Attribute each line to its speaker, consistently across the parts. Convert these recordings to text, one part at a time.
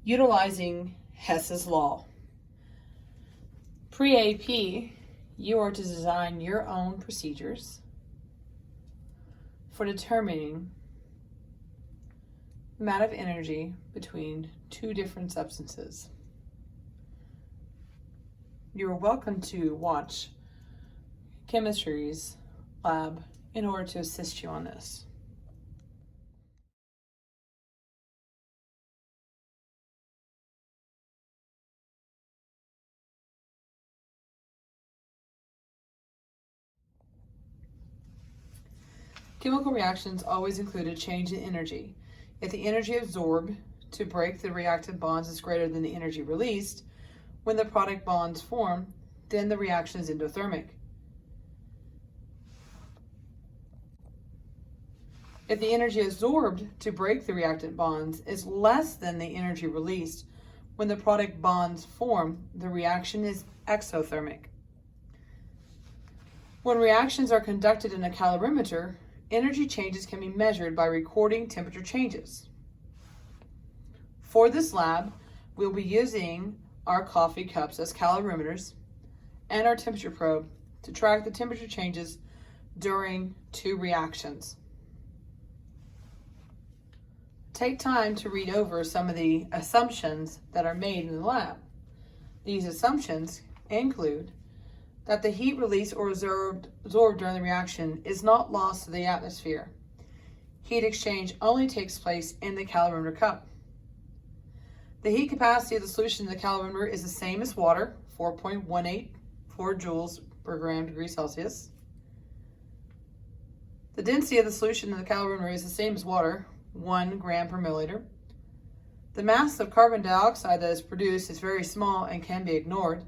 Speaker 1: Utilizing Hess's law. Pre-AP, you are to design your own procedures for determining the amount of energy between two different substances. You are welcome to watch chemistry's lab in order to assist you on this. Chemical reactions always include a change in energy. If the energy absorbed to break the reactant bonds is greater than the energy released, when the product bonds form, then the reaction is endothermic. If the energy absorbed to break the reactant bonds is less than the energy released, when the product bonds form, the reaction is exothermic. When reactions are conducted in a calorimeter, energy changes can be measured by recording temperature changes. For this lab, we'll be using our coffee cups as calorimeters and our temperature probe to track the temperature changes during two reactions. Take time to read over some of the assumptions that are made in the lab. These assumptions include that the heat released or absorbed during the reaction is not lost to the atmosphere. Heat exchange only takes place in the calorimeter cup. The heat capacity of the solution in the calorimeter is the same as water, 4.184 joules per gram degree Celsius. The density of the solution in the calorimeter is the same as water, 1 gram per milliliter. The mass of carbon dioxide that is produced is very small and can be ignored.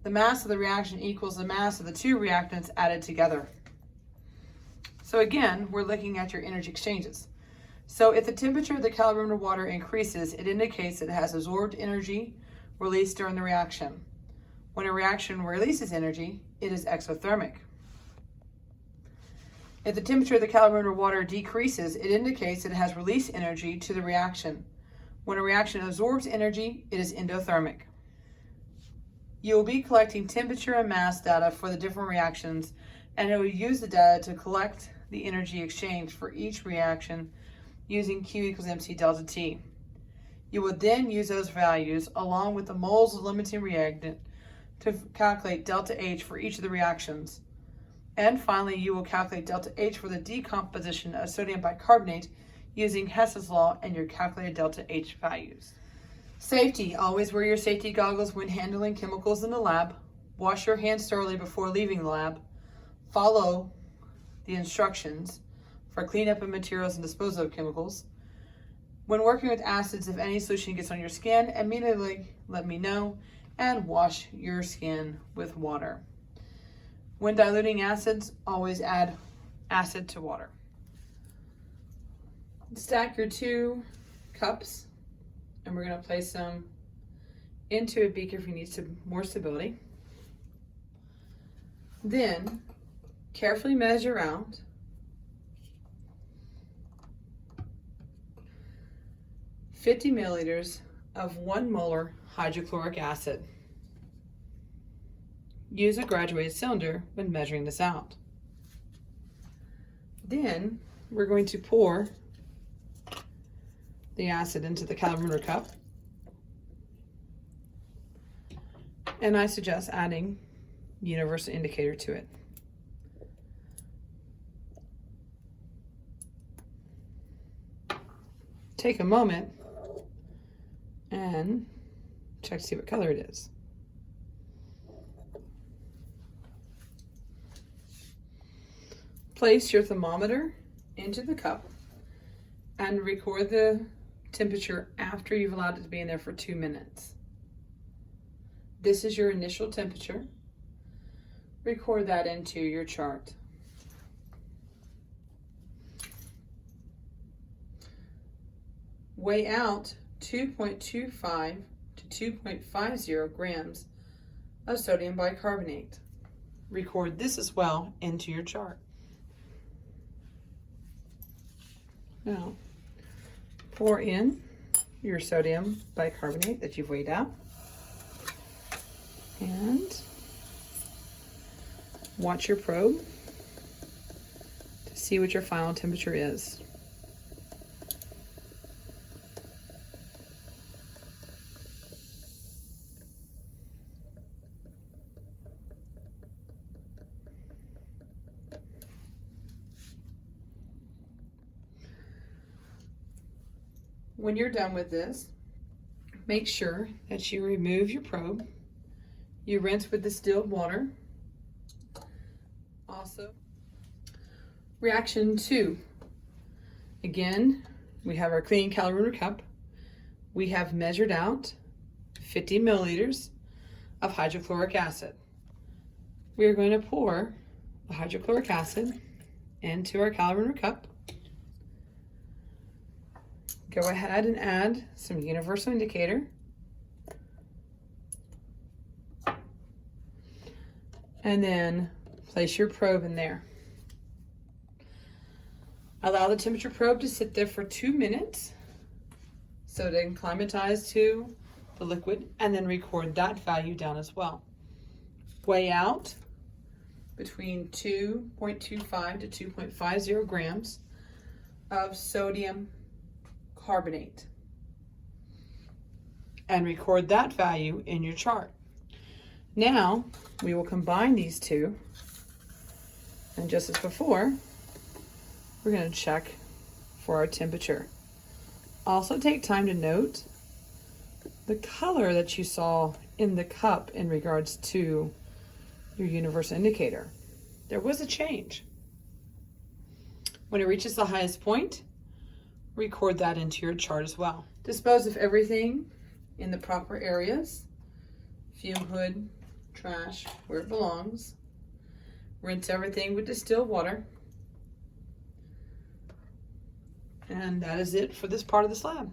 Speaker 1: The mass of the reaction equals the mass of the two reactants added together. So again, we're looking at your energy exchanges. So if the temperature of the calorimeter water increases, it indicates it has absorbed energy released during the reaction. When a reaction releases energy, it is exothermic. If the temperature of the calorimeter water decreases, it indicates it has released energy to the reaction. When a reaction absorbs energy, it is endothermic. You will be collecting temperature and mass data for the different reactions, and it will use the data to collect the energy exchange for each reaction using Q equals MC delta T. You will then use those values along with the moles of limiting reactant to calculate delta H for each of the reactions. And finally, you will calculate delta H for the decomposition of sodium bicarbonate using Hess's law and your calculated delta H values. Safety. Always wear your safety goggles when handling chemicals in the lab. Wash your hands thoroughly before leaving the lab. Follow the instructions for cleanup of materials and disposal of chemicals. When working with acids, if any solution gets on your skin, immediately let me know and wash your skin with water. When diluting acids, always add acid to water. Stack your two cups, and we're going to place them into a beaker if you need some more stability. Then carefully measure out (50 milliliters of 1 molar hydrochloric acid. Use a graduated cylinder when measuring this out. Then we're going to pour the acid into the calorimeter cup, and I suggest adding universal indicator to it. Take a moment and check to see what color it is. Place your thermometer into the cup and record the temperature after you've allowed it to be in there for 2 minutes. This is your initial temperature. Record that into your chart. Weigh out 2.25 to 2.50 grams of sodium bicarbonate. Record this as well into your chart. Now, pour in your sodium bicarbonate that you've weighed out. And watch your probe to see what your final temperature is. When you're done with this, make sure that you remove your probe. You rinse with distilled water. Also, reaction 2. Again, we have our clean calorimeter cup. We have measured out 50 milliliters of hydrochloric acid. We are going to pour the hydrochloric acid into our calorimeter cup. Go ahead and add some universal indicator. And then place your probe in there. Allow the temperature probe to sit there for 2 minutes so to acclimatize to the liquid, and then record that value down as well. Weigh out between 2.25 to 2.50 grams of sodium carbonate and record that value in your chart. Now we will combine these two, and just as before, we're going to check for our temperature. Also take time to note the color that you saw in the cup in regards to your universal indicator. There was a change. When it reaches the highest point, record that into your chart as well. Dispose of everything in the proper areas. Fume hood, trash, where it belongs. Rinse everything with distilled water. And that is it for this part of the slab.